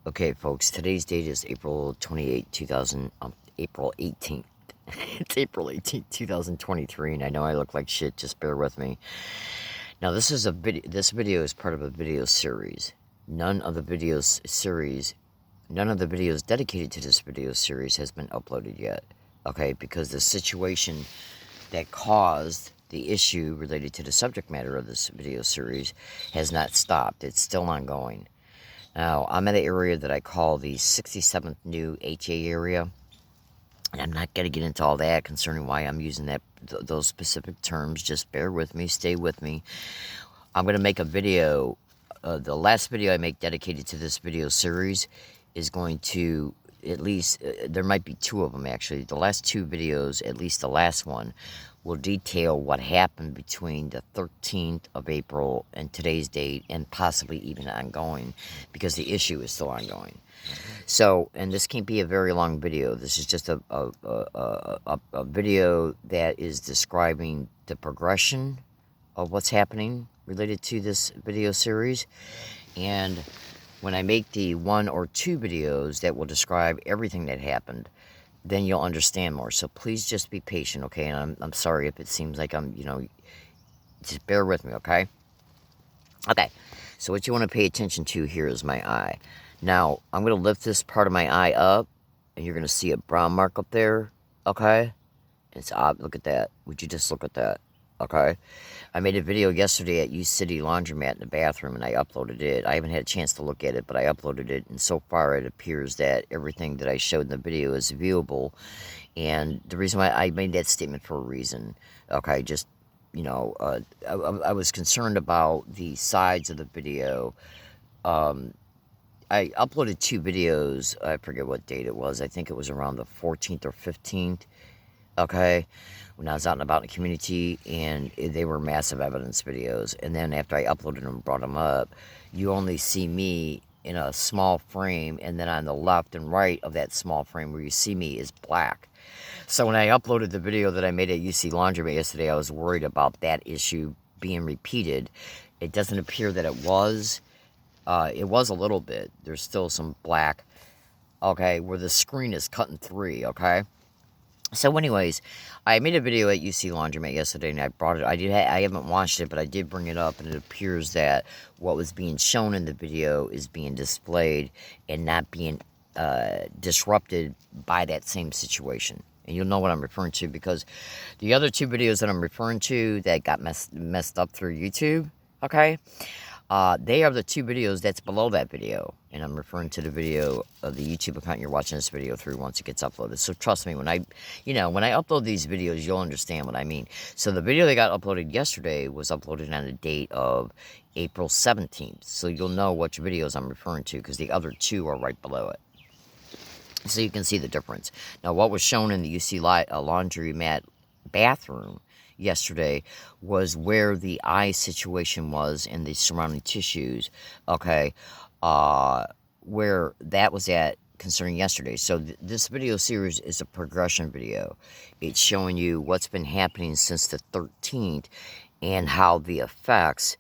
Okay, folks, today's date is April 28, 2000, April 18th. It's April 18th, 2023, and I know I look like shit, just bear with me. Now, this video is part of a video series. None of the videos dedicated to this video series has been uploaded yet. Okay, because the situation that caused the issue related to the subject matter of this video series has not stopped. It's still ongoing. Now, I'm in an area that I call the 67th New HA area, and I'm not going to get into all that concerning why I'm using those specific terms. Just bear with me, stay with me. I'm going to make a video. The last video I make dedicated to this video series is going to, at least, there might be two of them actually. The last two videos, at least the last one, will detail what happened between the 13th of April and today's date, and possibly even ongoing, because the issue is still ongoing. So, and this can't be a very long video. This is just a video that is describing the progression of what's happening related to this video series. And when I make the one or two videos that will describe everything that happened, then you'll understand more. So please just be patient, okay? And I'm sorry if it seems like I'm, just bear with me, okay? Okay, so what you want to pay attention to here is my eye. Now, I'm going to lift this part of my eye up, and you're going to see a brown mark up there, okay? It's odd. Look at that. Would you just look at that? Okay, I made a video yesterday at U City Laundromat in the bathroom, and I uploaded it. I haven't had a chance to look at it, but I uploaded it, and so far it appears that everything that I showed in the video is viewable. And the reason why I made that statement for a reason, okay, just, I was concerned about the sides of the video. I uploaded two videos. I forget what date it was. I think it was around the 14th or 15th. Okay, when I was out and about in the community, and they were massive evidence videos. And then after I uploaded them and brought them up, you only see me in a small frame, and then on the left and right of that small frame where you see me is black. So when I uploaded the video that I made at UC Laundromat yesterday, I was worried about that issue being repeated. It doesn't appear that it was. It was a little bit. There's still some black, okay, where the screen is cut in three, okay? So anyways, I made a video at UC Laundromat yesterday, and I brought it. I haven't watched it, but I did bring it up, and it appears that what was being shown in the video is being displayed and not being disrupted by that same situation. And you'll know what I'm referring to, because the other two videos that I'm referring to that got messed up through YouTube, okay, they are the two videos that's below that video. And I'm referring to the video of the YouTube account you're watching this video through once it gets uploaded. So trust me, when I upload these videos, you'll understand what I mean. So the video that got uploaded yesterday was uploaded on the date of April 17th. So you'll know which videos I'm referring to, because the other two are right below it. So you can see the difference. Now, what was shown in the UC Laundromat bathroom yesterday was where the eye situation was and the surrounding tissues, okay, where that was at concerning yesterday. So this video series is a progression video. It's showing you what's been happening since the 13th and how the effects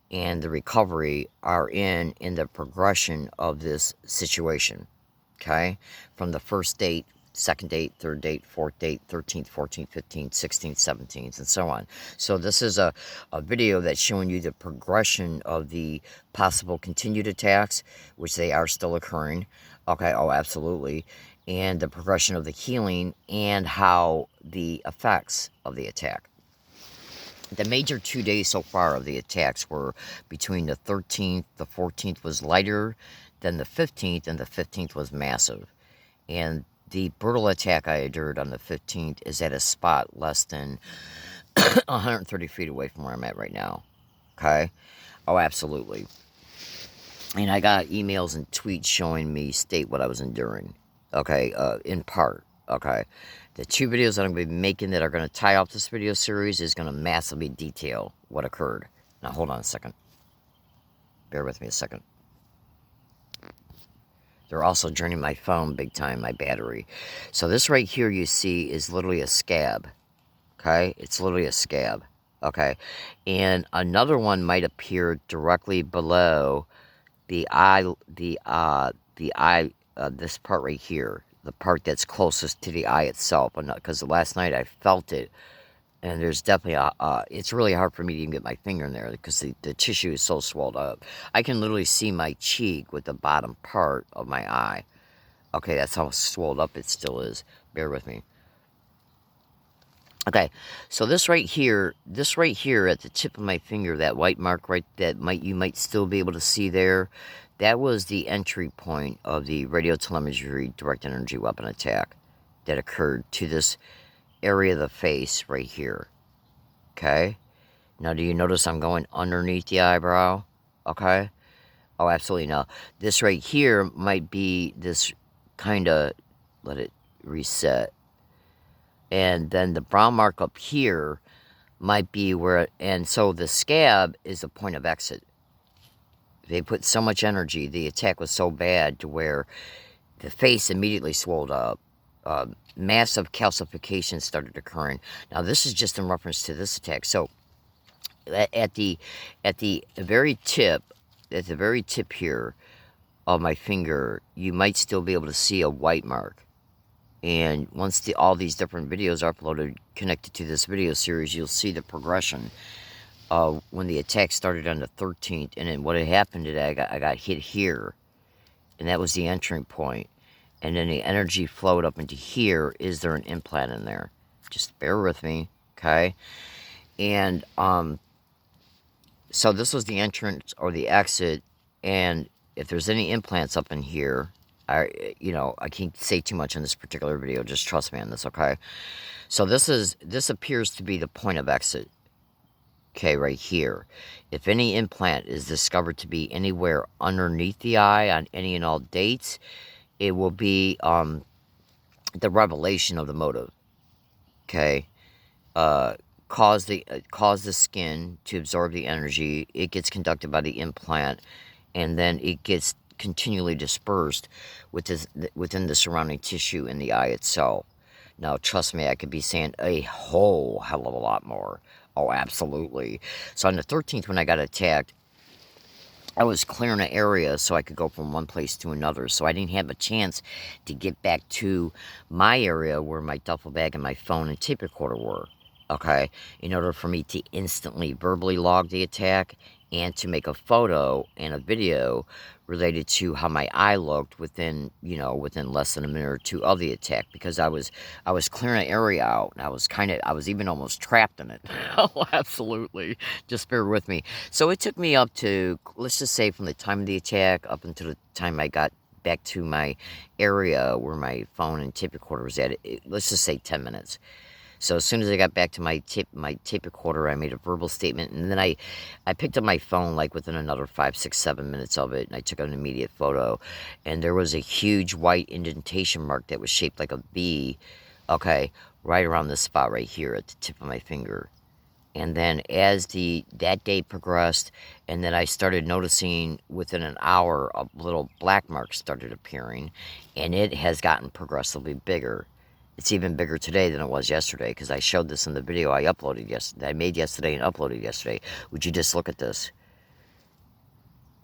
and the recovery are in the progression of this situation, okay, from the first date, second date, third date, fourth date, 13th, 14th, 15th, 16th, 17th, and so on. So this is a video that's showing you the progression of the possible continued attacks, which they are still occurring. Okay, oh, absolutely. And the progression of the healing and how the effects of the attack. The major 2 days so far of the attacks were between the 13th, the 14th was lighter than the 15th, and the 15th was massive. And the brutal attack I endured on the 15th is at a spot less than 130 feet away from where I'm at right now. Okay? Oh, absolutely. And I got emails and tweets showing me state what I was enduring. Okay? In part. Okay? The two videos that I'm going to be making that are going to tie off this video series is going to massively detail what occurred. Now, hold on a second. Bear with me a second. They're also draining my phone big time, my battery. So this right here you see is literally a scab. Okay? It's literally a scab. Okay? And another one might appear directly below the eye, the eye, this part right here, the part that's closest to the eye itself. Because last night I felt it, and there's definitely it's really hard for me to even get my finger in there because the tissue is so swelled up. I can literally see my cheek with the bottom part of my eye. Okay, that's how swelled up it still is. Bear with me. Okay, so this right here at the tip of my finger, that white mark right, you might still be able to see there, that was the entry point of the radio telemetry direct energy weapon attack that occurred to this area of the face right here. Okay, now do you notice I'm going underneath the eyebrow? Okay, oh absolutely. Now this right here might be this kind of, let it reset. And then the brown mark up here might be where, and so the scab is the point of exit. They put so much energy, the attack was so bad to where the face immediately swelled up. Massive calcification started occurring. Now this is just in reference to this attack. So at the very tip here of my finger, you might still be able to see a white mark. And once all these different videos are uploaded connected to this video series, you'll see the progression of when the attack started on the 13th. And then what had happened today, I got hit here. And that was the entering point. And then the energy flowed up into here. Is there an implant in there? Just bear with me, okay? And so this was the entrance or the exit. And if there's any implants up in here, I can't say too much in this particular video. Just trust me on this, okay? So this appears to be the point of exit. Okay, right here. If any implant is discovered to be anywhere underneath the eye on any and all dates, it will be the revelation of the motive. Okay, cause the skin to absorb the energy. It gets conducted by the implant, and then it gets continually dispersed within the surrounding tissue in the eye itself. Now, trust me, I could be saying a whole hell of a lot more. Oh, absolutely. So on the 13th, when I got attacked, I was clearing an area so I could go from one place to another. So I didn't have a chance to get back to my area where my duffel bag and my phone and tape recorder were. Okay? In order for me to instantly verbally log the attack and to make a photo and a video related to how my eye looked within less than a minute or two of the attack, because I was clearing an area out, and I was even almost trapped in it. Oh, absolutely. Just bear with me. So it took me up to, let's just say, from the time of the attack up until the time I got back to my area where my phone and tape recorder was at, let's just say 10 minutes. So as soon as I got back to my tape recorder, I made a verbal statement, and then I picked up my phone like within another 5, 6, 7 minutes of it, and I took an immediate photo, and there was a huge white indentation mark that was shaped like a V, okay, right around this spot right here at the tip of my finger. And then as that day progressed, and then I started noticing within an hour, a little black mark started appearing, and it has gotten progressively bigger. It's even bigger today than it was yesterday, because I showed this in the video I uploaded yesterday. I made yesterday and uploaded yesterday. Would you just look at this?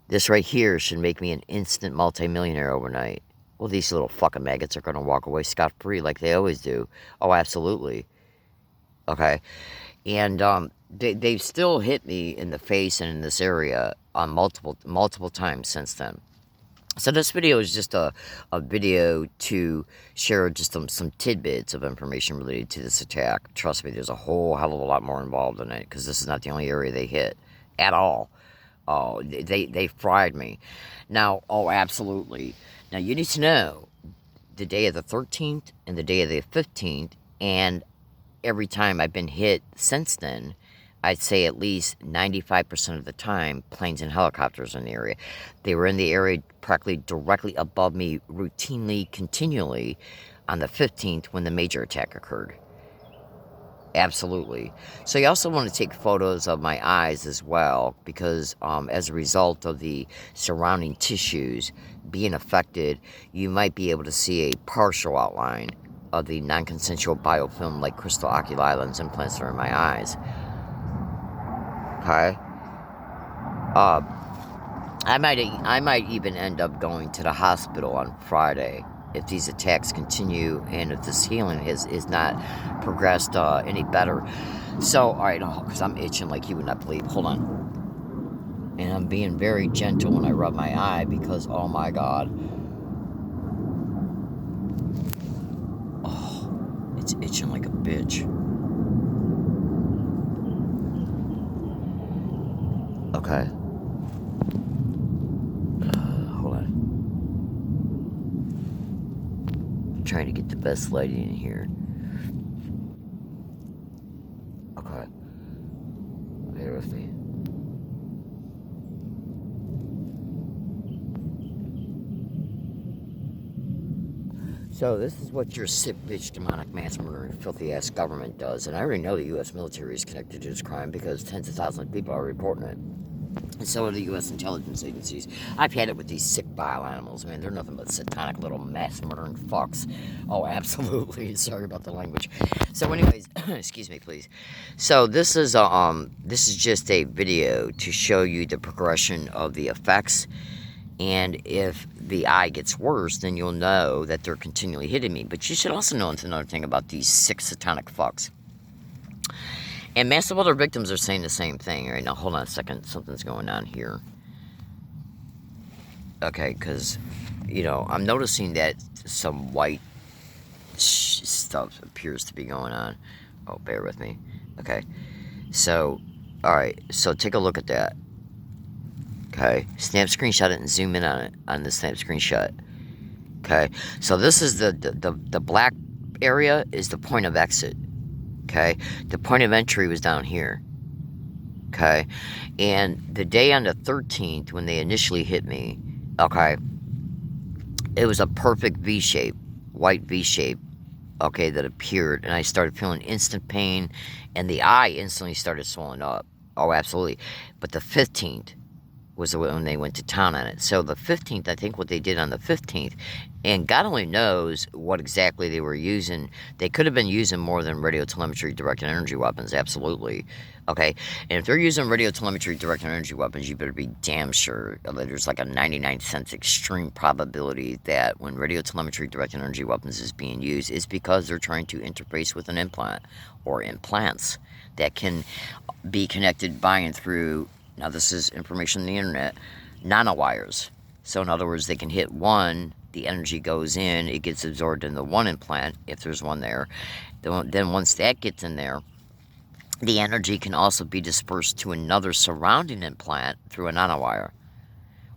This right here should make me an instant multimillionaire overnight. Well, these little fucking maggots are going to walk away scot-free like they always do. Oh, absolutely. Okay. And they've still hit me in the face and in this area on multiple times since then. So this video is just a video to share just some tidbits of information related to this attack. Trust me, there's a whole hell of a lot more involved in it, because this is not the only area they hit at all. Oh, they fried me. Now, oh, absolutely. Now, you need to know the day of the 13th and the day of the 15th, and every time I've been hit since then, I'd say at least 95% of the time, planes and helicopters in the area. They were in the area practically directly above me, routinely, continually, on the 15th when the major attack occurred. Absolutely. So you also want to take photos of my eyes as well, because as a result of the surrounding tissues being affected, you might be able to see a partial outline of the non-consensual biofilm like crystal oculi lens implants that are in my eyes. Okay. I might even end up going to the hospital on Friday if these attacks continue and if this healing is not progressed any better. So, all right, because I'm itching like you would not believe. Hold on. And I'm being very gentle when I rub my eye because, oh my God. Oh, it's itching like a bitch. Okay. Hold on. I'm trying to get the best lighting in here. Okay. Bear with me. So this is what your sick bitch, demonic, mass murdering, filthy ass government does, and I already know the U.S. military is connected to this crime because tens of thousands of people are reporting it. And so are the U.S. intelligence agencies. I've had it with these sick vile animals, man. They're nothing but satanic little mass murdering fucks. Oh, absolutely. Sorry about the language. So, anyways, excuse me, please. So this is just a video to show you the progression of the effects. And if the eye gets worse, then you'll know that they're continually hitting me. But you should also know another thing about these sick satanic fucks. And massive other victims are saying the same thing. All right, now hold on a second. Something's going on here. Okay, because, you know, I'm noticing that some white stuff appears to be going on. Oh, bear with me. Okay. So, alright. So, take a look at that. Okay. Snap screenshot it and zoom in on it on the snap screenshot. Okay. So, this is the black area is the point of exit. Okay. The point of entry was down here. Okay. And the day on the 13th, when they initially hit me, okay, it was a perfect V shape, white V shape, okay, that appeared, and I started feeling instant pain, and the eye instantly started swelling up. Oh, absolutely. But the 15th was when they went to town on it. So the 15th, I think what they did on the 15th, and God only knows what exactly they were using. They could have been using more than radio telemetry directed energy weapons, absolutely. Okay, and if they're using radio telemetry directed energy weapons, you better be damn sure that there's like a 99% extreme probability that when radio telemetry directed energy weapons is being used, it's because they're trying to interface with an implant or implants that can be connected by and through. Now, this is information on the internet, nanowires. So, in other words, they can hit one, the energy goes in, it gets absorbed in the one implant, if there's one there. Then once that gets in there, the energy can also be dispersed to another surrounding implant through a nanowire.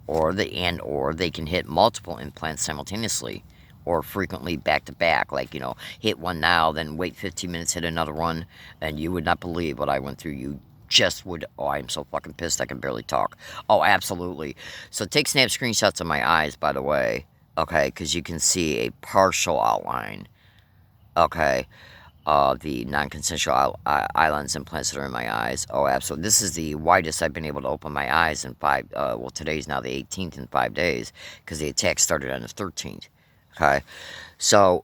Or they can hit multiple implants simultaneously, or frequently back to back, like, you know, hit one now, then wait 15 minutes, hit another one, and you would not believe what I went through. You just would. Oh, I'm so fucking pissed I can barely talk. Oh, absolutely. So take snap screenshots of my eyes, by the way, okay, because you can see a partial outline, okay, of the non-consensual eye lens implants that are in my eyes. Oh, absolutely. This is the widest I've been able to open my eyes in well, today's now the 18th in 5 days, because the attack started on the 13th, okay? So,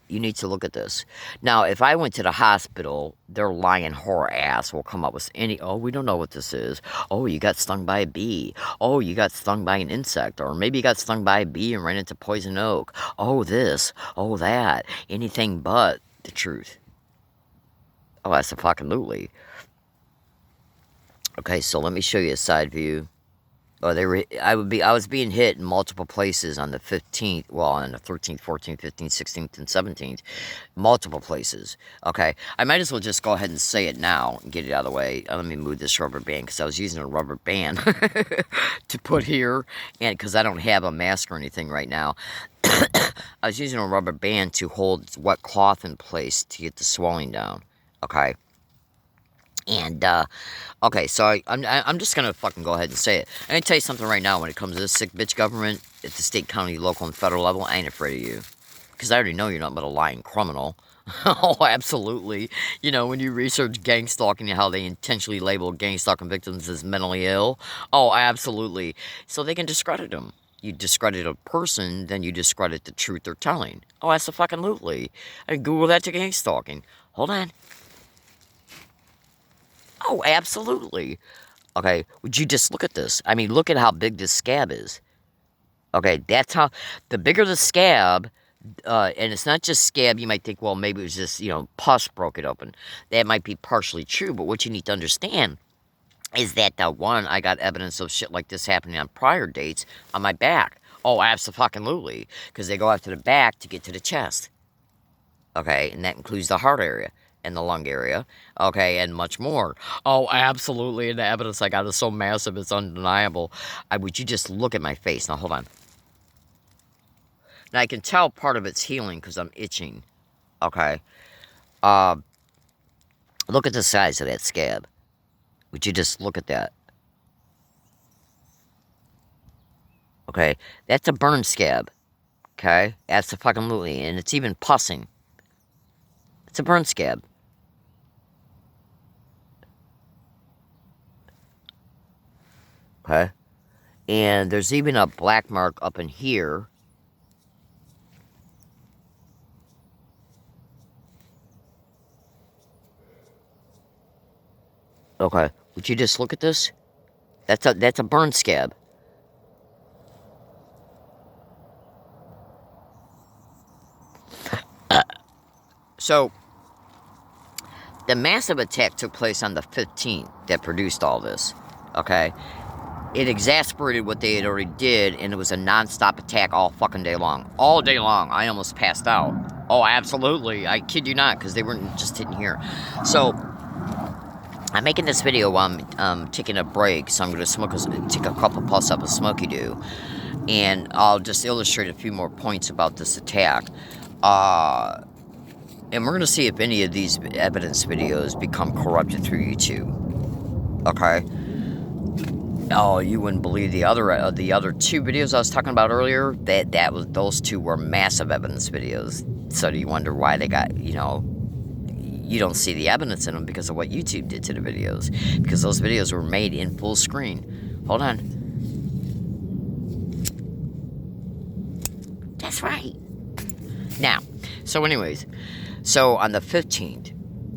you need to look at this. Now, if I went to the hospital, their lying whore ass will come up with oh, we don't know what this is. Oh, you got stung by a bee. Oh, you got stung by an insect. Or maybe you got stung by a bee and ran into poison oak. Oh, this. Oh, that. Anything but the truth. Oh, that's a fucking lootly. Okay, so let me show you a side view. Oh, I was being hit in multiple places on the 15th, well, on the 13th, 14th, 15th, 16th, and 17th. Multiple places. Okay, I might as well just go ahead and say it now and get it out of the way. Let me move this rubber band, because I was using a rubber band to put here, and because I don't have a mask or anything right now. I was using a rubber band to hold wet cloth in place to get the swelling down. Okay. And, okay, so I'm just gonna fucking go ahead and say it. I'm gonna tell you something right now. When it comes to this sick bitch government, at the state, county, local, and federal level, I ain't afraid of you. Because I already know you're not but a lying criminal. Oh, absolutely. You know, when you research gang stalking and how they intentionally label gang stalking victims as mentally ill. Oh, absolutely. So they can discredit them. You discredit a person, then you discredit the truth they're telling. Oh, that's a fucking lootly. I Google that to gang stalking. Hold on. Oh, absolutely. Okay, would you just look at this? I mean, look at how big this scab is. Okay, that's how, the bigger the scab, and it's not just scab, you might think, well, maybe it was just, pus broke it open. That might be partially true, but what you need to understand is that, one, I got evidence of shit like this happening on prior dates on my back. Oh, absolutely, because they go after the back to get to the chest. Okay, and that includes the heart area and the lung area, okay, and much more. Oh, absolutely, and the evidence I got is so massive, it's undeniable. Would you just look at my face? Now, hold on. Now, I can tell part of it's healing because I'm itching, okay? Look at the size of that scab. Would you just look at that? Okay, that's a burn scab, okay? Absolutely, and it's even pussing. It's a burn scab. Okay? And there's even a black mark up in here. Okay, would you just look at this? That's a burn scab. So, the massive attack took place on the 15th that produced all this. Okay? It exasperated what they had already did, and it was a non-stop attack all fucking day long. All day long. I almost passed out. Oh, absolutely. I kid you not, because they weren't just sitting here. So, I'm making this video while I'm taking a break, so I'm going to take a couple puffs up of Smoky Dew, and I'll just illustrate a few more points about this attack. And we're going to see if any of these evidence videos become corrupted through YouTube. Okay? Oh, you wouldn't believe the other two videos I was talking about earlier. Those two were massive evidence videos. So do you wonder why they got, you don't see the evidence in them because of what YouTube did to the videos. Because those videos were made in full screen. Hold on. That's right. Now, so anyways, so on the 15th,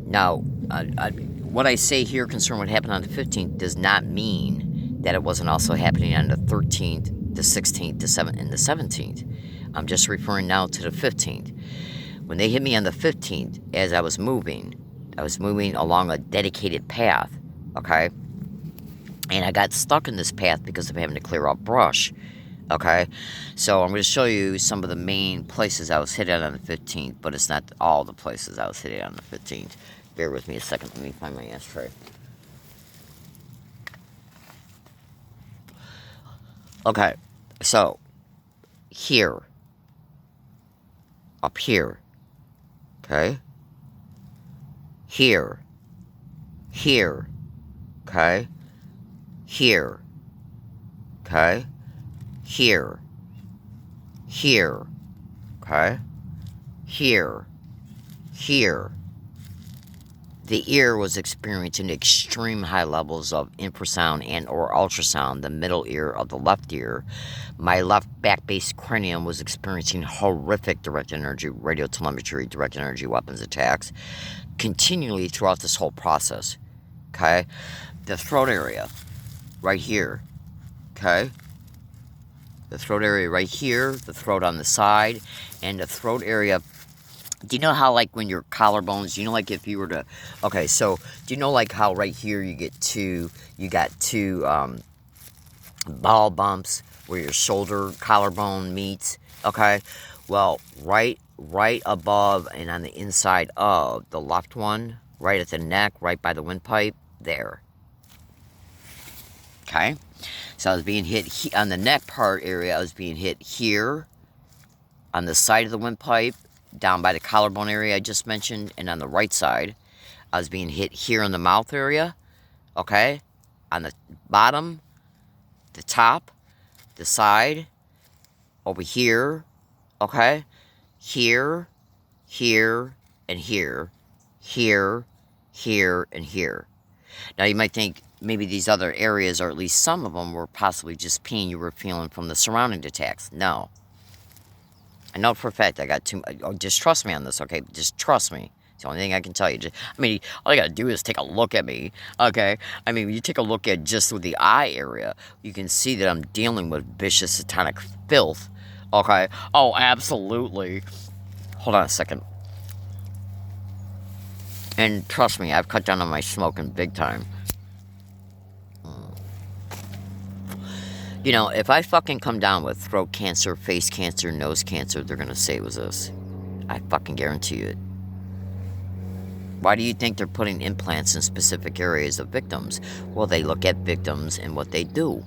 now, what I say here concerning what happened on the 15th does not mean that it wasn't also happening on the 13th, the 16th, the 7th, and the 17th. I'm just referring now to the 15th. When they hit me on the 15th, as I was moving along a dedicated path, okay? And I got stuck in this path because of having to clear out brush, okay? So I'm going to show you some of the main places I was hit at on the 15th, but it's not all the places I was hit at on the 15th. Bear with me a second. Let me find my ashtray. Okay, so here, up here, okay, here, okay, here, okay, here, okay, here. The ear was experiencing extreme high levels of infrasound and or ultrasound. The middle ear of the left ear. My left back-based cranium was experiencing horrific direct energy, radiotelemetry, direct energy weapons attacks continually throughout this whole process. Okay? The throat area, right here. Okay? The throat area right here, the throat on the side, and the throat area. Do you know how, like, when your collarbones, like, if you were to, okay, so, do you know, like, how right here you got two ball bumps where your shoulder collarbone meets, okay? Well, right above and on the inside of the left one, right at the neck, right by the windpipe, there. Okay? So I was being hit on the neck part area, I was being hit here, on the side of the windpipe, down by the collarbone area I just mentioned, and on the right side, I was being hit here in the mouth area, okay? On the bottom, the top, the side, over here, okay? Here, and here, and here. Now you might think maybe these other areas, or at least some of them, were possibly just pain you were feeling from the surrounding attacks. No. I know for a fact I got too much. Oh, just trust me on this, okay? Just trust me. the only thing I can tell you. I mean, all you gotta do is take a look at me, okay? I mean, when you take a look at just with the eye area, you can see that I'm dealing with vicious satanic filth, okay? Oh, absolutely. Hold on a second. And trust me, I've cut down on my smoking big time. You know, if I fucking come down with throat cancer, face cancer, nose cancer, they're gonna say it was this. I fucking guarantee you it. Why do you think they're putting implants in specific areas of victims? Well, they look at victims and what they do.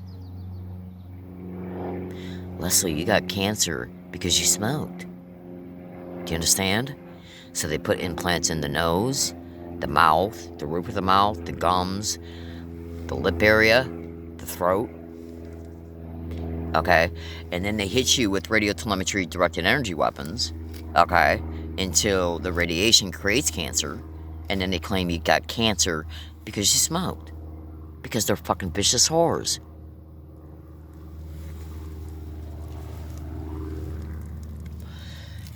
Leslie, you got cancer because you smoked. Do you understand? So they put implants in the nose, the mouth, the roof of the mouth, the gums, the lip area, the throat. Okay? And then they hit you with radiotelemetry directed energy weapons. Okay? Until the radiation creates cancer. And then they claim you got cancer because you smoked. Because they're fucking vicious whores.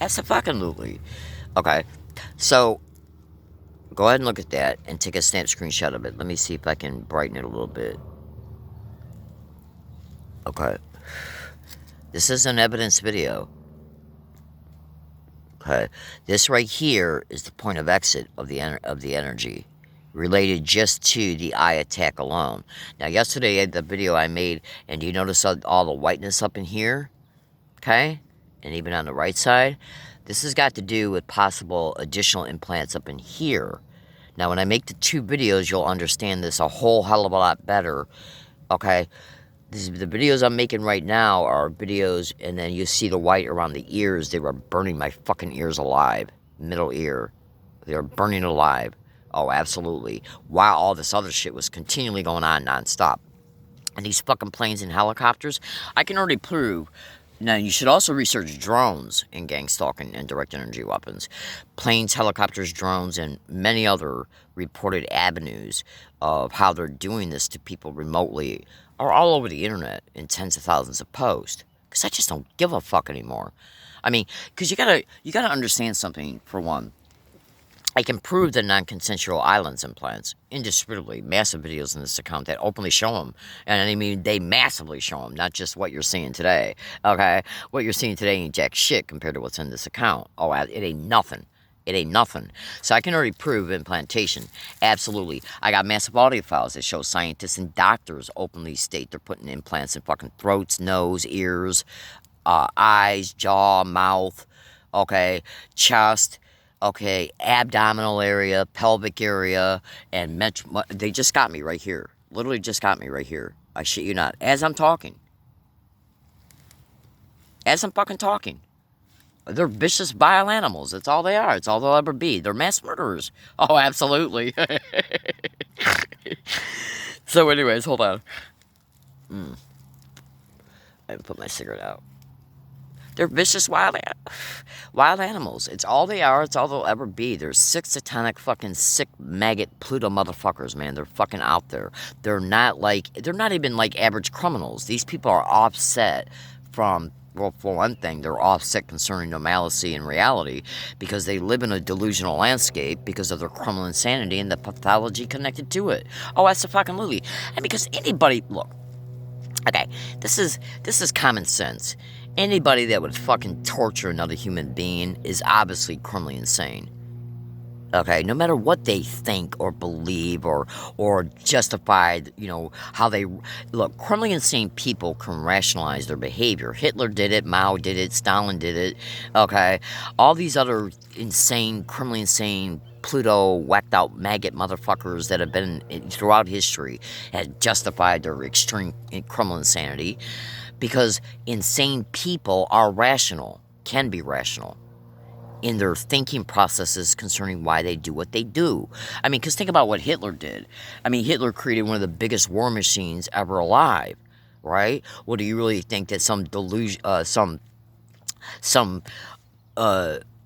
Absolutely. Okay. So, go ahead and look at that and take a snap screenshot of it. Let me see if I can brighten it a little bit. Okay. This is an evidence video. Okay. This right here is the point of exit of the energy, related just to the eye attack alone. Now, yesterday, the video I made, and you notice all the whiteness up in here? Okay? And even on the right side? This has got to do with possible additional implants up in here. Now, when I make the 2 videos, you'll understand this a whole hell of a lot better. Okay? The videos I'm making right now are videos, and then you see the white around the ears. They were burning my fucking ears alive. Middle ear. They were burning alive. Oh, absolutely. While all this other shit was continually going on nonstop. And these fucking planes and helicopters, I can already prove. Now, you should also research drones in gang stalking and direct energy weapons. Planes, helicopters, drones, and many other reported avenues of how they're doing this to people remotely are all over the internet in tens of thousands of posts. Because I just don't give a fuck anymore. I mean, because you gotta understand something, for one. I can prove the non-consensual islands implants indisputably. Massive videos in this account that openly show them. And I mean, they massively show them, not just what you're seeing today. Okay? What you're seeing today ain't jack shit compared to what's in this account. Oh, it ain't nothing. It ain't nothing. So I can already prove implantation. Absolutely. I got massive audio files that show scientists and doctors openly state they're putting implants in fucking throats, nose, ears, eyes, jaw, mouth, okay, chest, okay, abdominal area, pelvic area, and they just got me right here. Literally just got me right here. I shit you not. As I'm talking. As I'm fucking talking. They're vicious, vile animals. That's all they are. It's all they'll ever be. They're mass murderers. Oh, absolutely. So anyways, hold on. I haven't put my cigarette out. They're vicious, wild animals. It's all they are. It's all they'll ever be. They're sick, satanic, fucking sick, maggot, Pluto motherfuckers, man. They're fucking out there. They're not even like average criminals. These people are offset from, well, for one thing, they're offset concerning normalcy and reality because they live in a delusional landscape because of their criminal insanity and the pathology connected to it. Oh, that's a fucking lily. And because anybody, look, okay, this is common sense. Anybody that would fucking torture another human being is obviously criminally insane. Okay, no matter what they think or believe or justify, you know, how they look, criminally insane people can rationalize their behavior. Hitler did it, Mao did it, Stalin did it. Okay, all these other insane, criminally insane, Pluto whacked out maggot motherfuckers that have been throughout history had justified their extreme criminal insanity because insane people are rational, can be rational in their thinking processes concerning why they do what they do. I mean, because think about what Hitler did. I mean, Hitler created one of the biggest war machines ever alive, right? Well, do you really think that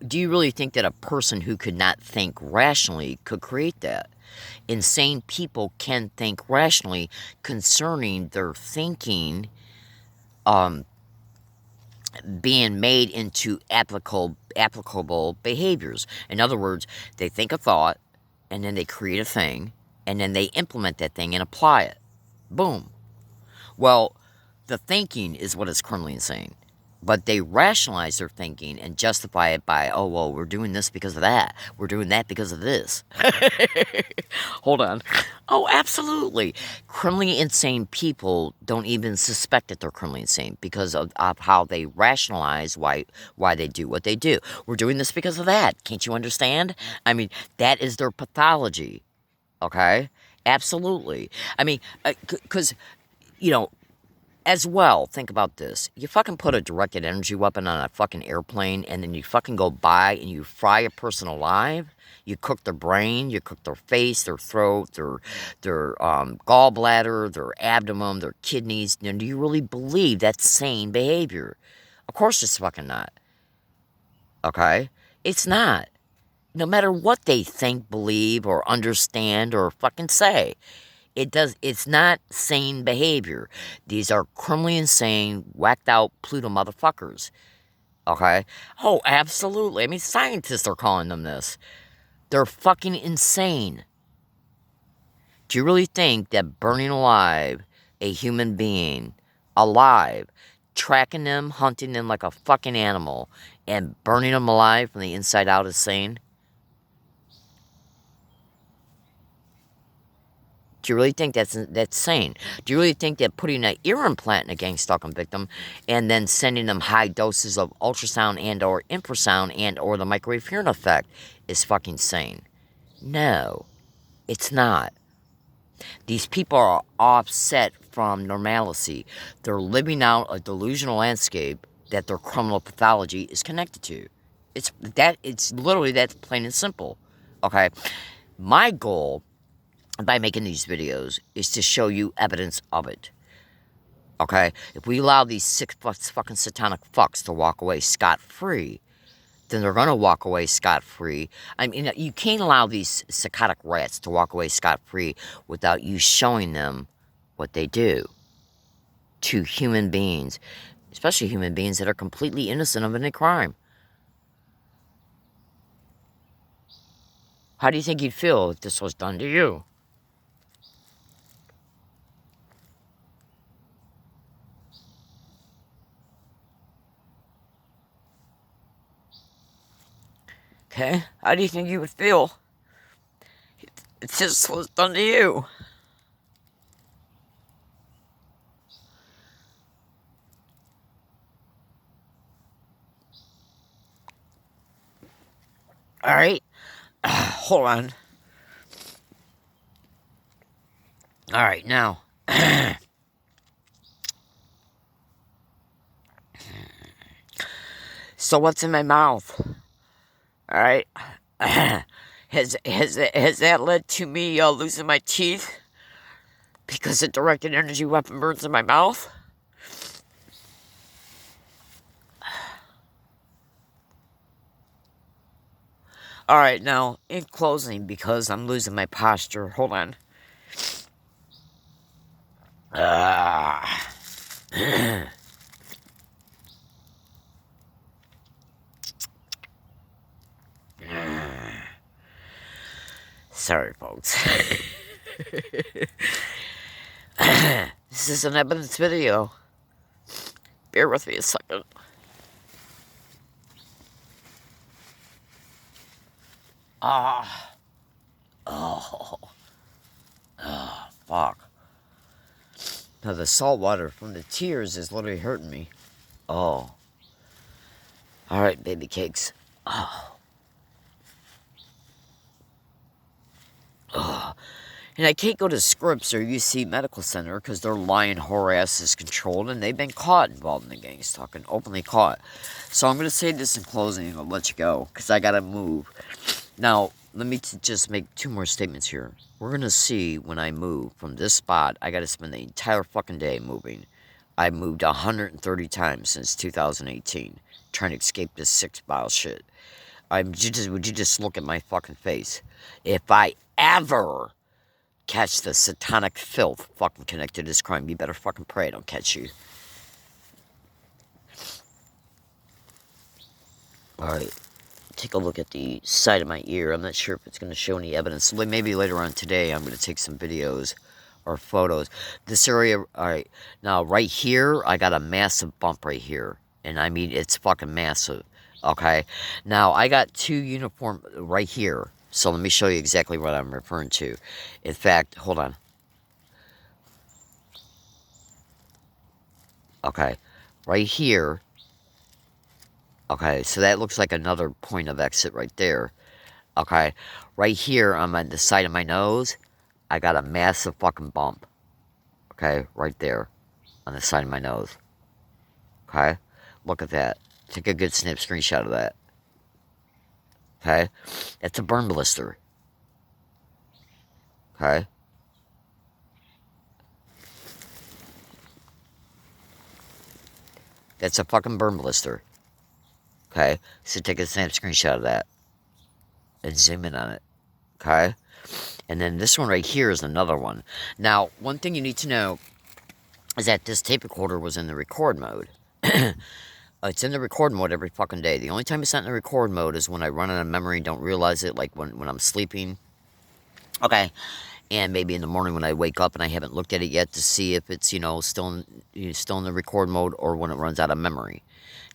do you really think that a person who could not think rationally could create that? Insane people can think rationally concerning their thinking being made into applicable applicable behaviors. In other words, they think a thought, and then they create a thing, and then they implement that thing and apply it. Boom. Well, the thinking is what is criminally insane. But they rationalize their thinking and justify it by, oh, well, we're doing this because of that. We're doing that because of this. Hold on. Oh, absolutely. Criminally insane people don't even suspect that they're criminally insane because of how they rationalize why they do what they do. We're doing this because of that. Can't you understand? I mean, that is their pathology. Okay? Absolutely. I mean, because, you know, as well, think about this. You fucking put a directed energy weapon on a fucking airplane and then you fucking go by and you fry a person alive. You cook their brain, you cook their face, their throat, their gallbladder, their abdomen, their kidneys. Now, do you really believe that's sane behavior? Of course it's fucking not. Okay? It's not. No matter what they think, believe, or understand, or fucking say. It's not sane behavior. These are criminally insane, whacked out Pluto motherfuckers. Okay? Oh, absolutely. I mean, scientists are calling them this. They're fucking insane. Do you really think that burning alive a human being, alive, tracking them, hunting them like a fucking animal, and burning them alive from the inside out is sane? Do you really think that's sane? Do you really think that putting an ear implant in a gang-stalking victim and then sending them high doses of ultrasound and or infrasound and or the microwave hearing effect is fucking sane? No, it's not. These people are offset from normalcy. They're living out a delusional landscape that their criminal pathology is connected to. It's literally that plain and simple. Okay? My goal by making these videos is to show you evidence of it. Okay? If we allow these sick fucking satanic fucks to walk away scot-free, then they're going to walk away scot-free. I mean, you can't allow these psychotic rats to walk away scot-free without you showing them what they do to human beings, especially human beings that are completely innocent of any crime. How do you think you'd feel if this was done to you? Okay? How do you think you would feel if this was done to you? Alright? Hold on. Alright, now. So what's in my mouth? Alright? Has that led to me losing my teeth? Because a directed energy weapon burns in my mouth? Alright, now, in closing, because I'm losing my posture, hold on. Sorry, folks. This is an evidence video. Bear with me a second. Fuck. Now the salt water from the tears is literally hurting me. Oh. Alright, baby cakes. Oh. And I can't go to Scripps or UC Medical Center because their lying whore ass is controlled and they've been caught involved in the gang stalking, openly caught. So I'm going to say this in closing and I'll let you go because I got to move. Now, let me just make two more statements here. We're going to see when I move from this spot, I got to spend the entire fucking day moving. I moved 130 times since 2018 trying to escape this sick bile shit. Would you just look at my fucking face? If I ever catch the satanic filth fucking connected to this crime, you better fucking pray I don't catch you. Alright. take a look at the side of my ear. I'm not sure if it's going to show any evidence. Maybe later on today I'm going to take some videos or photos. This area, alright, now right here, I got a massive bump right here. And I mean, it's fucking massive, okay? Now, I got two uniform right here. So let me show you exactly what I'm referring to. In fact, hold on. Okay, right here. Okay, so that looks like another point of exit right there. Okay, right here on the side of my nose, I got a massive fucking bump. Okay, right there on the side of my nose. Okay, look at that. Take a good snap screenshot of that. Okay, that's a burn blister. Okay. That's a fucking burn blister. Okay, so take a snap screenshot of that and zoom in on it. Okay, and then this one right here is another one. Now, one thing you need to know is that this tape recorder was in the record mode. It's in the record mode every fucking day. The only time it's not in the record mode is when I run out of memory and don't realize it, like when I'm sleeping. Okay, and maybe in the morning when I wake up and I haven't looked at it yet to see if it's, still in the record mode, or when it runs out of memory.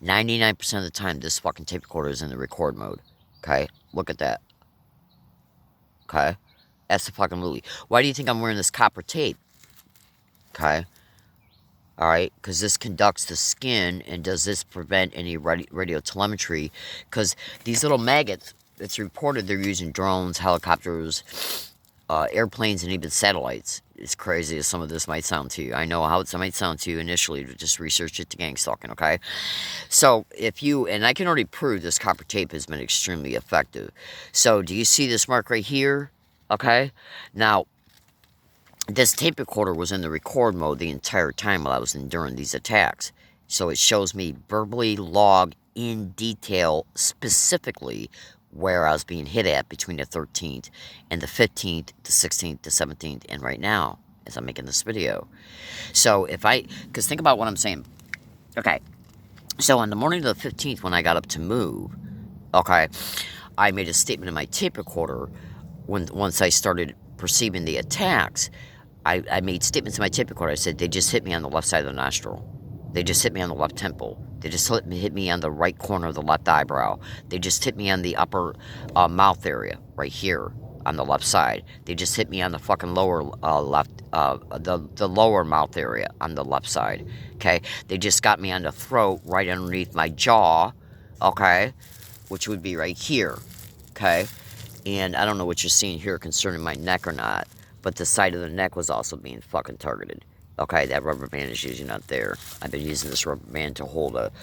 99% of the time, this fucking tape recorder is in the record mode. Okay, look at that. Okay, absolutely. Why do you think I'm wearing this copper tape? Okay. Alright, because this conducts the skin, and does this prevent any radio telemetry? Because these little maggots, it's reported they're using drones, helicopters, airplanes, and even satellites. As crazy as some of this might sound to you. I know how it might sound to you initially to just research it to gang stalking, okay? So, and I can already prove this copper tape has been extremely effective. So, do you see this mark right here? Okay? Now, this tape recorder was in the record mode the entire time while I was enduring these attacks. So it shows me verbally log in detail specifically where I was being hit at between the 13th and the 15th, the 16th, the 17th, and right now as I'm making this video. So because think about what I'm saying. Okay, so on the morning of the 15th when I got up to move, okay, I made a statement in my tape recorder once I started perceiving the attacks. I made statements in my tape recorder. I said, they just hit me on the left side of the nostril. They just hit me on the left temple. They just hit me on the right corner of the left eyebrow. They just hit me on the upper mouth area, right here, on the left side. They just hit me on the fucking lower the lower mouth area on the left side, okay? They just got me on the throat, right underneath my jaw, okay? Which would be right here, okay? And I don't know what you're seeing here concerning my neck or not, but the side of the neck was also being fucking targeted. Okay, that rubber band is usually not there. I've been using this rubber band to hold a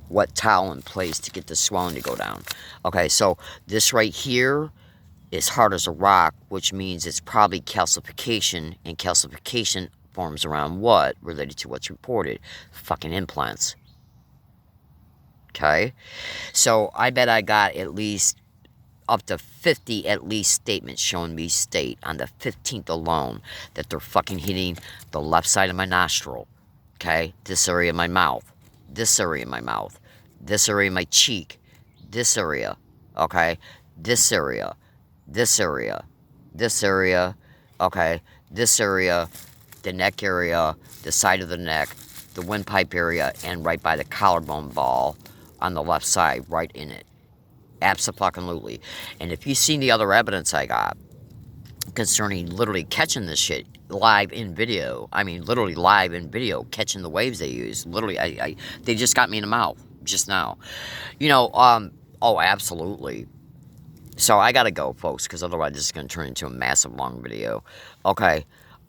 wet towel in place to get the swelling to go down. Okay, so this right here is hard as a rock, which means it's probably calcification, and calcification forms around what? Related to what's reported. Fucking implants. Okay? So I bet I got at least up to 50 at least statements showing me state on the 15th alone that they're fucking hitting the left side of my nostril, okay, this area of my mouth, this area of my mouth, this area of my cheek, this area, okay, this area, this area, this area, okay, this area, the neck area, the side of the neck, the windpipe area, and right by the collarbone ball on the left side, right in it. Abso-fucking-lutely. And if you've seen the other evidence I got concerning literally catching this shit live in video, I mean literally live in video, catching the waves they use, literally, they just got me in the mouth just now. Oh, absolutely. So I gotta go, folks, because otherwise this is going to turn into a massive long video. Okay,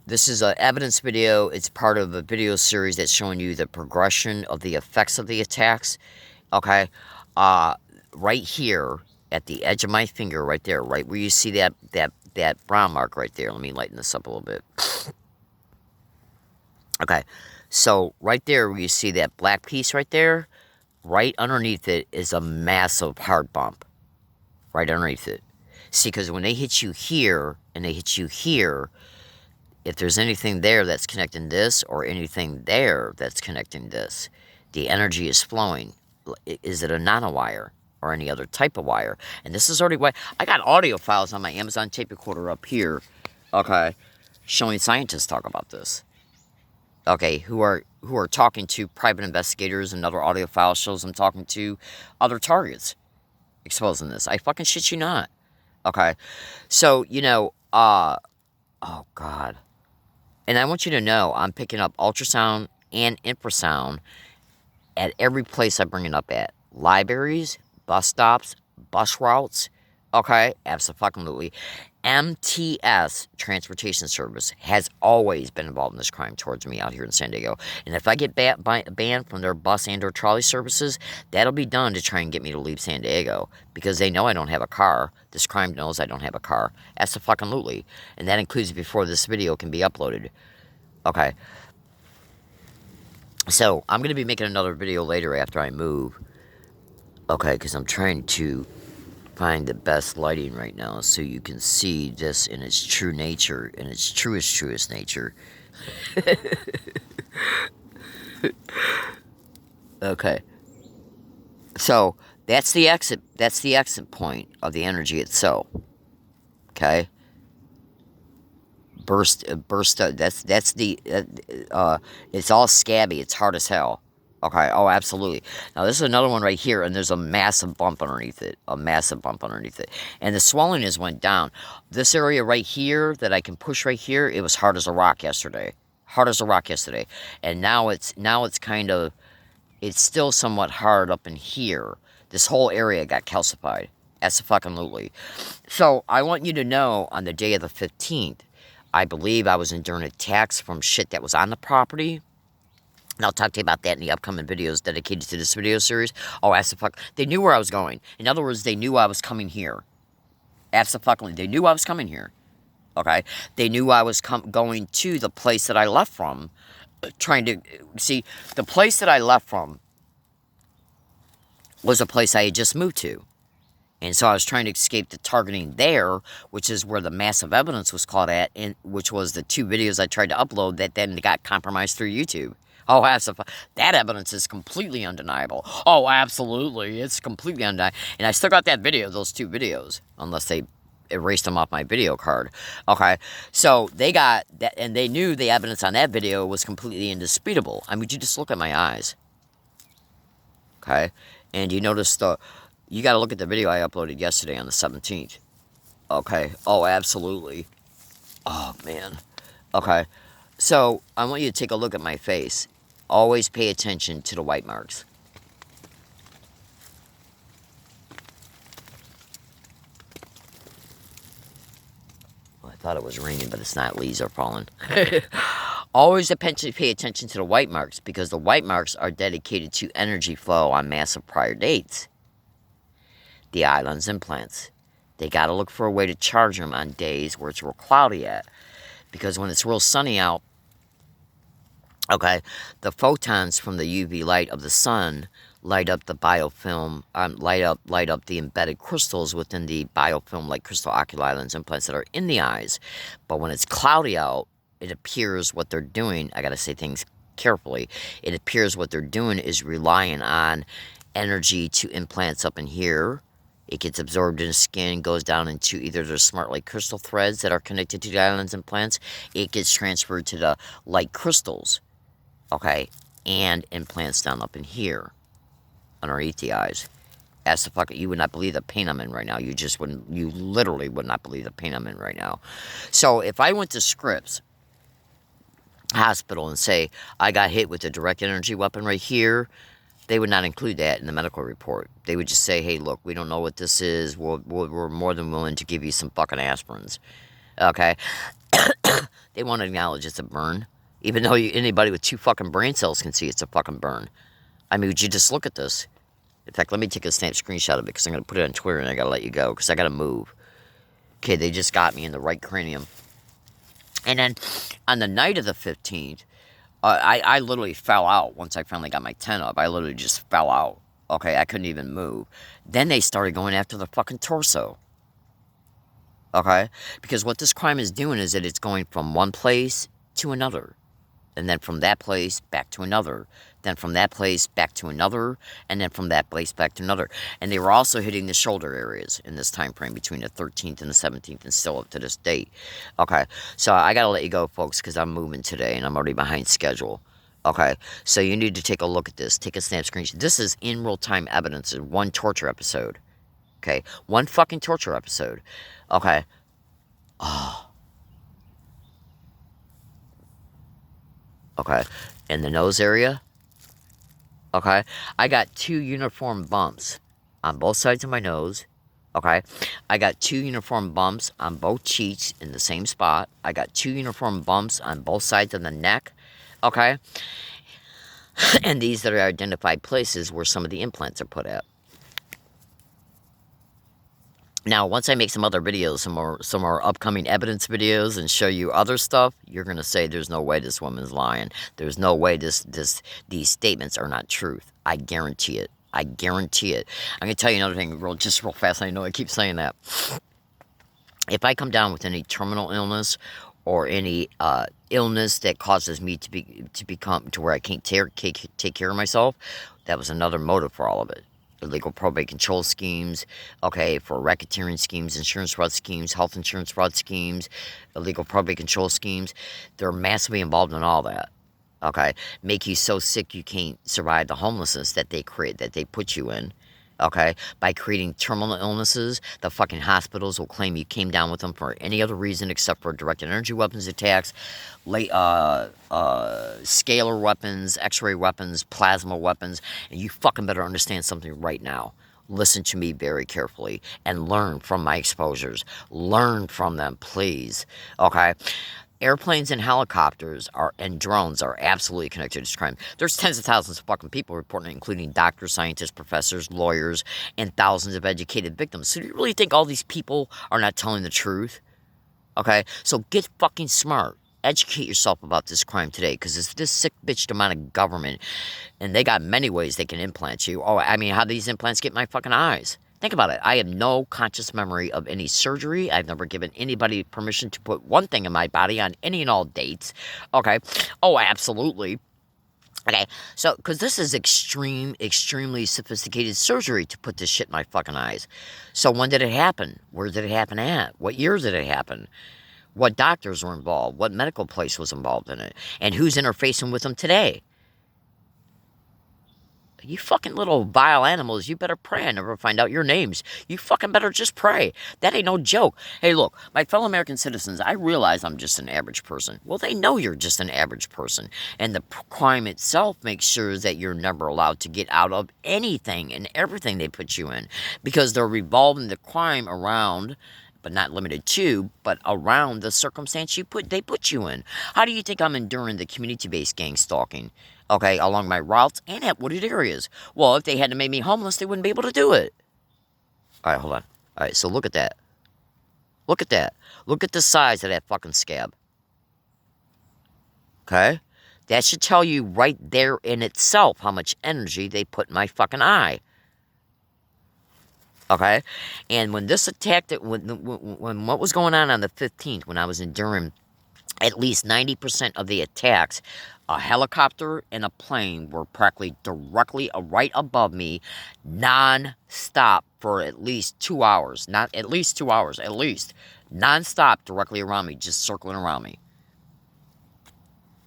this is an evidence video. It's part of a video series that's showing you the progression of the effects of the attacks. Okay, right here at the edge of my finger, right there, right where you see that brown mark right there. Let me lighten this up a little bit. Okay, so right there where you see that black piece right there, right underneath it is a massive hard bump. Right underneath it. See, because when they hit you here and they hit you here, if there's anything there that's connecting this or anything there that's connecting this, the energy is flowing. Is it a nanowire? or any other type of wire. And this is already why I got audio files on my Amazon tape recorder up here, okay, showing scientists talk about this. Okay, who are talking to private investigators, and other audio file shows them talking to other targets, exposing this. I fucking shit you not. Okay, so, oh God. And I want you to know, I'm picking up ultrasound and infrasound at every place I bring it up at. Libraries, bus stops, bus routes. Okay, absolutely. MTS, Transportation Service, has always been involved in this crime towards me out here in San Diego. And if I get banned from their bus and or trolley services, that'll be done to try and get me to leave San Diego. Because they know I don't have a car. This crime knows I don't have a car. Absolutely. And that includes before this video can be uploaded. Okay. So, I'm going to be making another video later after I move. Okay, because I'm trying to find the best lighting right now so you can see this in its true nature, in its truest nature. Okay. So, that's the exit point of the energy itself. Okay? That's the, it's all scabby, it's hard as hell. Okay, oh, absolutely. Now, this is another one right here, and there's a massive bump underneath it. And the swelling has went down. This area right here that I can push right here, it was hard as a rock yesterday. And now it's kind of, it's still somewhat hard up in here. This whole area got calcified. Absolutely. So, I want you to know, on the day of the 15th, I believe I was enduring attacks from shit that was on the property. And I'll talk to you about that in the upcoming videos dedicated to this video series. Oh, they knew where I was going. In other words, they knew I was coming here. Absolutely. They knew I was coming here. Okay? They knew I was going to the place that I left from. Trying to... See, the place that I left from was a place I had just moved to. And so I was trying to escape the targeting there, which is where the massive evidence was caught at, and which was the 2 videos I tried to upload that then got compromised through YouTube. Oh, absolutely. That evidence is completely undeniable. Oh, absolutely. It's completely undeniable. And I still got that video, those 2 videos, unless they erased them off my video card. Okay, so they got that, and they knew the evidence on that video was completely indisputable. I mean, you just look at my eyes. Okay, and you notice you got to look at the video I uploaded yesterday on the 17th. Okay, oh, absolutely. Oh, man. Okay, so I want you to take a look at my face. Always pay attention to the white marks. Well, I thought it was raining, but it's not. Leaves are falling. Always pay attention to the white marks, because the white marks are dedicated to energy flow on massive prior dates. The islands implants. They got to look for a way to charge them on days where it's real cloudy at. Because when it's real sunny out, okay, the photons from the UV light of the sun light up the biofilm, light up the embedded crystals within the biofilm, like crystal ocular lens implants that are in the eyes. But when it's cloudy out, it appears what they're doing, I gotta say things carefully, it appears what they're doing is relying on energy to implants up in here. It gets absorbed in the skin, goes down into either the smart light crystal threads that are connected to the islands implants. It gets transferred to the light crystals, okay, and implants down up in here, underneath the eyes. As the fuck, you would not believe the pain I'm in right now. You literally would not believe the pain I'm in right now. So if I went to Scripps Hospital and say, I got hit with a direct energy weapon right here, they would not include that in the medical report. They would just say, hey, look, we don't know what this is. We're more than willing to give you some fucking aspirins. Okay? They won't acknowledge it's a burn. Even though anybody with 2 fucking brain cells can see it's a fucking burn. I mean, would you just look at this? In fact, let me take a snap screenshot of it, because I'm going to put it on Twitter, and I got to let you go, because I got to move. Okay, they just got me in the right cranium. And then, on the night of the 15th, I literally fell out once I finally got my tent up. I literally just fell out. Okay, I couldn't even move. Then they started going after the fucking torso. Okay? Because what this crime is doing is that it's going from one place to another. And then from that place back to another. then from that place back to another, and then from that place back to another. And they were also hitting the shoulder areas in this time frame between the 13th and the 17th, and still up to this date. Okay, so I gotta let you go, folks, because I'm moving today and I'm already behind schedule. Okay, so you need to take a look at this. Take a snap screenshot. This is in real-time evidence in one torture episode. Okay, one fucking torture episode. Okay. Oh. Okay, in the nose area. Okay, I got 2 uniform bumps on both sides of my nose. Okay, I got 2 uniform bumps on both cheeks in the same spot. I got 2 uniform bumps on both sides of the neck. Okay, and these that are identified places where some of the implants are put at. Now, once I make some other videos, some more upcoming evidence videos, and show you other stuff, you're gonna say there's no way this woman's lying. There's no way these statements are not truth. I guarantee it. I guarantee it. I'm gonna tell you another thing, just real fast. I know I keep saying that. If I come down with any terminal illness or any illness that causes me to become to where I can't take care of myself, that was another motive for all of it. Illegal probate control schemes, okay, for racketeering schemes, insurance fraud schemes, health insurance fraud schemes, illegal probate control schemes. They're massively involved in all that, okay? Make you so sick you can't survive the homelessness that they create, that they put you in, okay? By creating terminal illnesses, the fucking hospitals will claim you came down with them for any other reason except for directed energy weapons attacks, scalar weapons, x-ray weapons, plasma weapons, and you fucking better understand something right now. Listen to me very carefully and learn from my exposures. Learn from them, please, okay? Airplanes and helicopters and drones are absolutely connected to this crime. There's tens of thousands of fucking people reporting, including doctors, scientists, professors, lawyers, and thousands of educated victims. So do you really think all these people are not telling the truth? Okay, so get fucking smart. Educate yourself about this crime today, because it's this sick bitch demonic government, and they got many ways they can implant you. Oh, I mean, how do these implants get in my fucking eyes? Think about it. I have no conscious memory of any surgery. I've never given anybody permission to put one thing in my body on any and all dates. Okay. Oh, absolutely. Okay. So, because this is extremely sophisticated surgery to put this shit in my fucking eyes. So, when did it happen? Where did it happen at? What year did it happen? What doctors were involved? What medical place was involved in it? And who's interfacing with them today? You fucking little vile animals, you better pray I never find out your names. You fucking better just pray. That ain't no joke. Hey, look, my fellow American citizens, I realize I'm just an average person. Well, they know you're just an average person. And the crime itself makes sure that you're never allowed to get out of anything and everything they put you in. Because they're revolving the crime around, but not limited to, but around the circumstance they put you in. How do you think I'm enduring the community-based gang stalking? Okay, along my routes and at wooded areas. Well, if they had to make me homeless, they wouldn't be able to do it. All right, hold on. All right, so look at that. Look at that. Look at the size of that fucking scab. Okay? That should tell you right there in itself how much energy they put in my fucking eye. Okay? And when this attack, when what was going on the 15th, when I was enduring at least 90% of the attacks, a helicopter and a plane were practically directly right above me, non-stop for at least 2 hours. Not at least 2 hours, at least. Non-stop directly around me, just circling around me.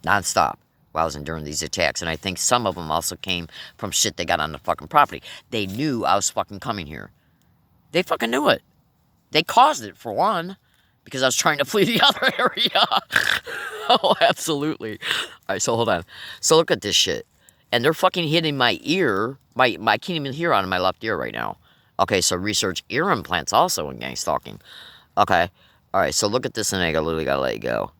Non-stop while I was enduring these attacks. And I think some of them also came from shit they got on the fucking property. They knew I was fucking coming here. They fucking knew it. They caused it, for one, because I was trying to flee the other area. Oh, absolutely. All right, so hold on. So look at this shit. And they're fucking hitting my ear. I can't even hear out of my left ear right now. Okay, so research ear implants also in gang stalking. Okay. All right, so look at this, and I literally gotta let it go.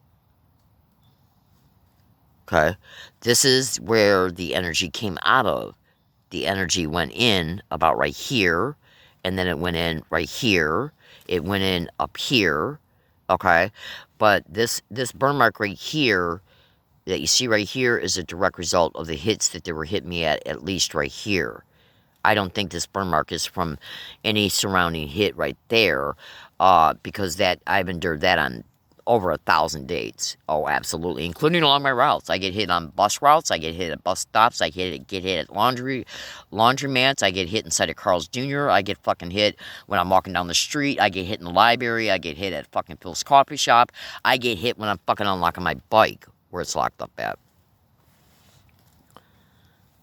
Okay. This is where the energy came out of. The energy went in about right here, and then it went in right here. It went in up here. Okay, but this burn mark right here that you see right here is a direct result of the hits that they were hitting me at least right here. I don't think this burn mark is from any surrounding hit right there, because that I've endured that on over 1,000 dates. Oh, absolutely, including along my routes. I get hit on bus routes. I get hit at bus stops. I get hit at laundromats. I get hit inside of Carl's Jr. I get fucking hit when I'm walking down the street. I get hit in the library. I get hit at fucking Phil's coffee shop. I get hit when I'm fucking unlocking my bike where it's locked up at.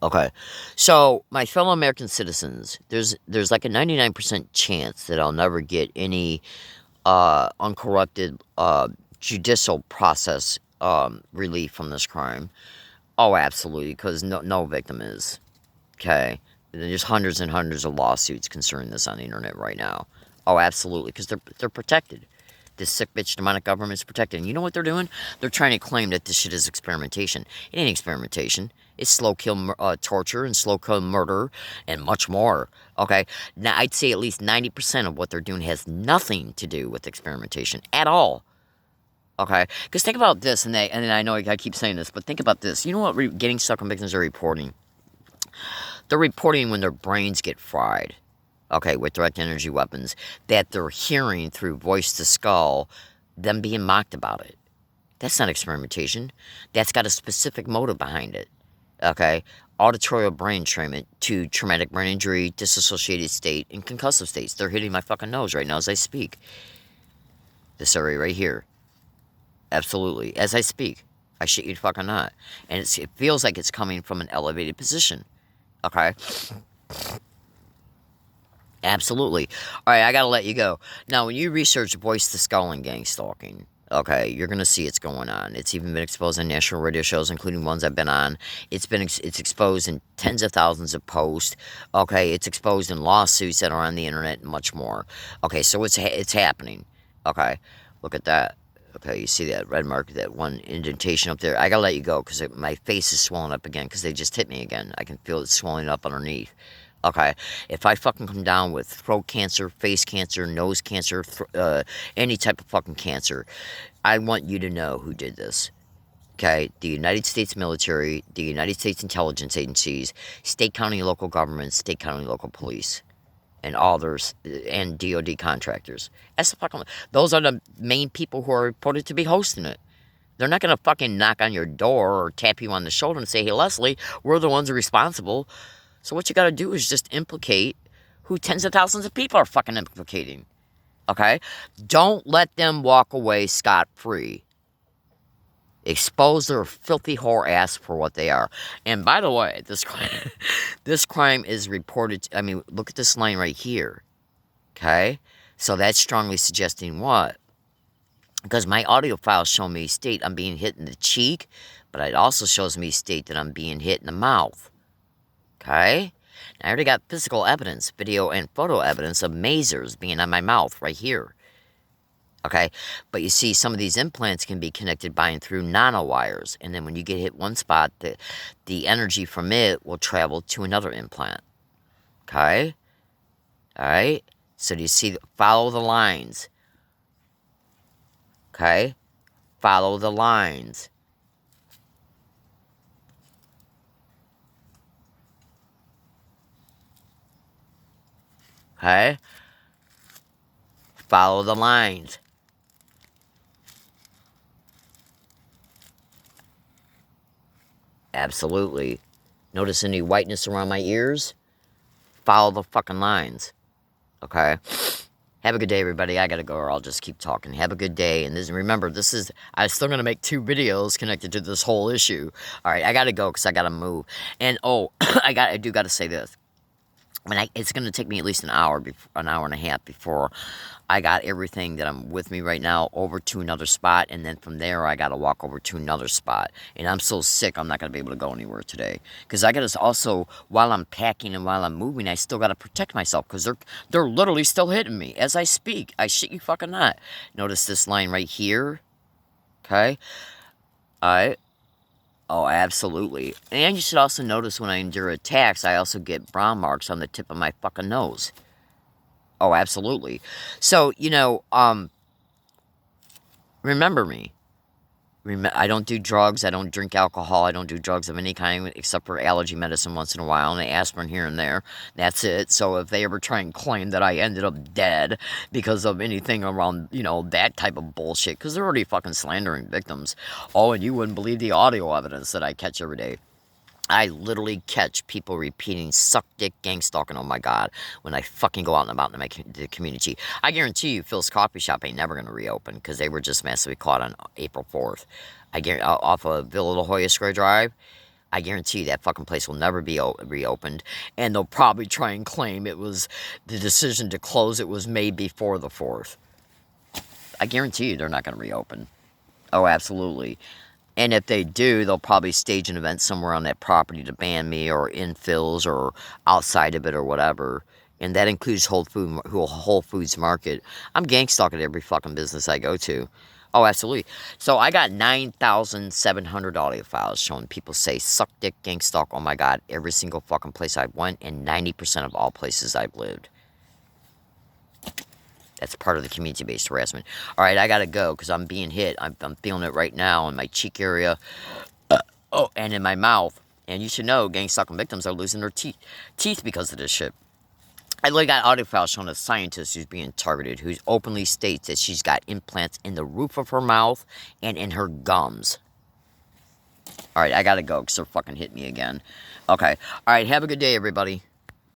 Okay, so my fellow American citizens, there's like a 99% chance that I'll never get any uncorrupted judicial process relief from this crime. Oh, absolutely, because no victim is. Okay, there's hundreds and hundreds of lawsuits concerning this on the internet right now. Oh, absolutely, because they're protected. This sick bitch demonic government is protected. And you know what they're doing? They're trying to claim that this shit is experimentation. It ain't experimentation. It's slow kill torture and slow kill murder and much more. Okay? Now, I'd say at least 90% of what they're doing has nothing to do with experimentation at all. Okay? Because think about this, and I know I keep saying this, but think about this. You know what getting stuck on victims are reporting? They're reporting when their brains get fried. Okay, with direct energy weapons, that they're hearing through voice to skull, them being mocked about it. That's not experimentation. That's got a specific motive behind it. Okay, auditorial brain entrainment to traumatic brain injury, disassociated state, and concussive states. They're hitting my fucking nose right now as I speak. This area right here. Absolutely, as I speak. I shit you fucking not. And it feels like it's coming from an elevated position. Okay? Absolutely. All right, I gotta let you go. Now, when you research voice to skull and gang stalking, okay, you're gonna see it's going on. It's even been exposed on national radio shows, including ones I've been on. It's exposed in tens of thousands of posts. Okay, it's exposed in lawsuits that are on the internet and much more. Okay, so it's happening. Okay, look at that. Okay, you see that red mark, that one indentation up there. I gotta let you go because my face is swelling up again because they just hit me again. I can feel it swelling up underneath. Okay, if I fucking come down with throat cancer, face cancer, nose cancer, any type of fucking cancer, I want you to know who did this. Okay, the United States military, the United States intelligence agencies, state, county, local governments, state, county, local police, and others, and DOD contractors. That's the fucking. Those are the main people who are reported to be hosting it. They're not gonna fucking knock on your door or tap you on the shoulder and say, "Hey, Leslie, we're the ones who are responsible." So what you gotta do is just implicate who tens of thousands of people are fucking implicating. Okay? Don't let them walk away scot-free. Expose their filthy whore ass for what they are. And by the way, this crime is reported, I mean, look at this line right here. Okay? So that's strongly suggesting what? Because my audio files show me state I'm being hit in the cheek, but it also shows me state that I'm being hit in the mouth. Okay? I already got physical evidence, video and photo evidence of masers being on my mouth right here. Okay? But you see, some of these implants can be connected by and through nanowires. And then when you get hit one spot, the energy from it will travel to another implant. Okay? Alright? So do you see? Follow the lines. Okay? Follow the lines. Okay? Follow the lines. Absolutely. Notice any whiteness around my ears? Follow the fucking lines. Okay? Have a good day, everybody. I gotta go or I'll just keep talking. Have a good day. And remember, I'm still gonna make 2 videos connected to this whole issue. Alright, I gotta go because I gotta move. And, I do gotta say this. It's going to take me at least an hour and a half before I got everything that I'm with me right now over to another spot, and then from there I got to walk over to another spot. And I'm so sick I'm not going to be able to go anywhere today because I got to also, while I'm packing and while I'm moving, I still got to protect myself because they're literally still hitting me as I speak. I shit you fucking not. Notice this line right here. Okay. All right. Oh, absolutely. And you should also notice when I endure attacks, I also get brown marks on the tip of my fucking nose. Oh, absolutely. So, remember me. I don't do drugs. I don't drink alcohol. I don't do drugs of any kind except for allergy medicine once in a while and aspirin here and there. That's it. So if they ever try and claim that I ended up dead because of anything around, you know, that type of bullshit, because they're already fucking slandering victims. Oh, and you wouldn't believe the audio evidence that I catch every day. I literally catch people repeating "suck dick, gang stalking." Oh my god! When I fucking go out and about in the community, I guarantee you, Phil's coffee shop ain't never gonna reopen because they were just massively caught on April 4th. I guarantee off of Villa La Jolla Square Drive. I guarantee you that fucking place will never be reopened, and they'll probably try and claim it was the decision to close. It was made before the 4th. I guarantee you, they're not gonna reopen. Oh, absolutely. And if they do, they'll probably stage an event somewhere on that property to ban me, or infills, or outside of it, or whatever. And that includes Whole Foods Market. I'm gang stalking every fucking business I go to. Oh, absolutely. So I got 9,700 audio files showing people say "suck dick, gang stalk." Oh my god, every single fucking place I went, and 90% of all places I've lived. That's part of the community-based harassment. All right, I gotta go because I'm being hit. I'm feeling it right now in my cheek area. Oh, and in my mouth. And you should know, gang stalking victims are losing their teeth because of this shit. I literally got audio files showing a scientist who's being targeted, who openly states that she's got implants in the roof of her mouth and in her gums. All right, I gotta go because they're fucking hitting me again. Okay. All right, have a good day, everybody.